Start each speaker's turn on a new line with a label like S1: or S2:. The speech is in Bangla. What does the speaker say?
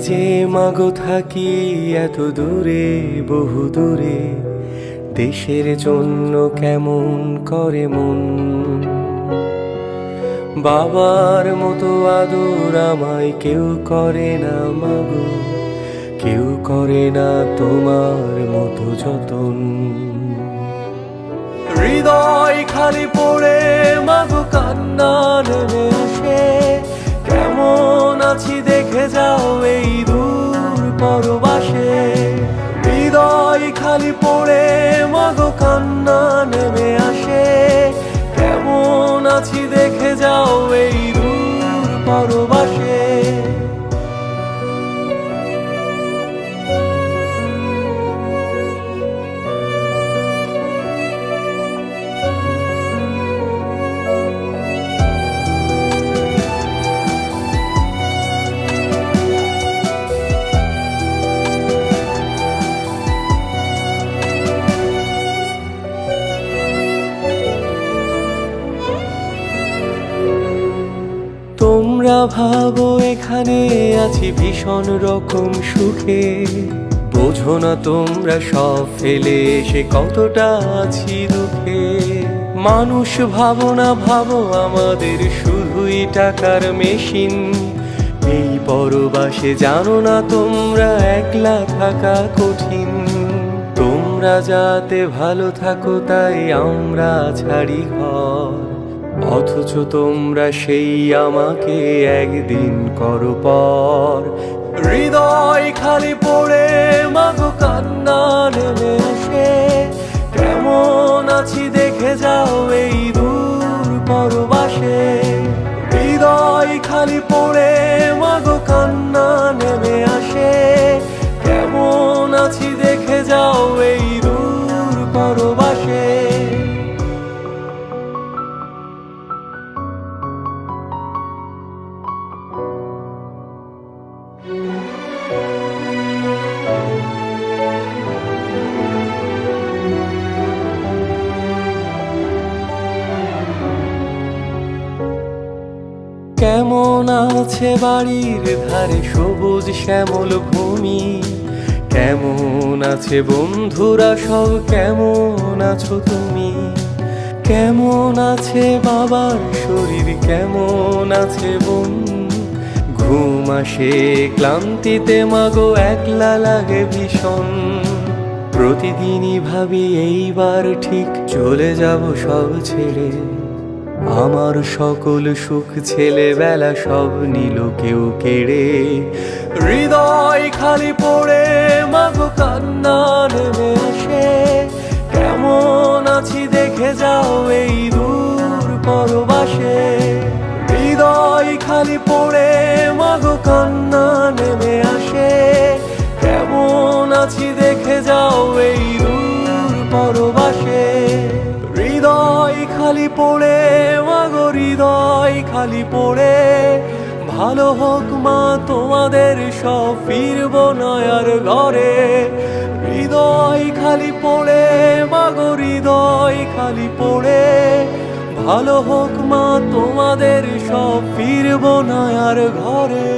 S1: যে মাগো থাকি এত দূরে, বহু দূরে, দেশের জন্য কেমন করে মন। বাবার মতো আদর আমায় কেউ করে না মাগো, কেউ করে না তোমার মতো যতন। হৃদয় খালি পড়ে মাগো কান্না নেমে আসে, কেমন আছি দেখে যাও এই দূর পরবাসে। হৃদয় খালি পড়ে মাগো কান্না নেমে আসে, কেমন আছি দেখে যাও এই দূর পরবাসে। তোমরা ভাবো এখানে আছি ভীষণ রকম সুখে, বোঝো না তোমরা সব ফেলে এসে কতটা আছি দুঃখে। মানুষ ভাবো না, ভাবো আমাদের শুধুই টাকার মেশিন। এই পরবাসে জানো না তোমরা একলা থাকা কঠিন। তোমরা যাতে ভালো থাকো তাই আমরা ছাড়ি ঘর, অথচ তোমরা সেই আমাকে একদিন করো পর। হৃদয় খালি পড়ে মাগো কান্না নেমে আসে, কেমন আছি দেখে যাও এই দূর পরবাসে। হৃদয় খালি পড়ে মাগো কান্না নেমে আসে, কেমন আছি দেখে যাও এই দূর পরবাসে। কেমন আছে বাড়ির ধারে সবুজ শ্যামল ভূমি, কেমন আছে বন্ধুরা সব, কেমন আছো তুমি। কেমন আছে বাবার শরীর, কেমন আছে বোন। ঘুম আসে ক্লান্তিতে মাগো একলা লাগে ভীষণ। প্রতিদিনই ভাবি এইবার ঠিক চলে যাব সব ছেড়ে, আমার সকল সুখ ছেলেবেলা সব নিল কেউ কেড়ে। হৃদয় খালি পড়ে মাগো কান্না নেমে আসে, কেমন আছি দেখে যাও এই দূর পরবাসে। হৃদয় খালি পড়ে মাগো কান্না নেমে আসে, কেমন আছি দেখে যাও এই দূর পরবাসে। হৃদয় খালি পড়ে মাগো, হৃদয় খালি পড়ে, ভালো হোক মা তোমাদের সব, ফিরবো না আর ঘরে। হৃদয় খালি পড়ে মাগো, হৃদয় খালি পড়ে, ভালো হোক মা তোমাদের সব, ফিরবো না আর ঘরে।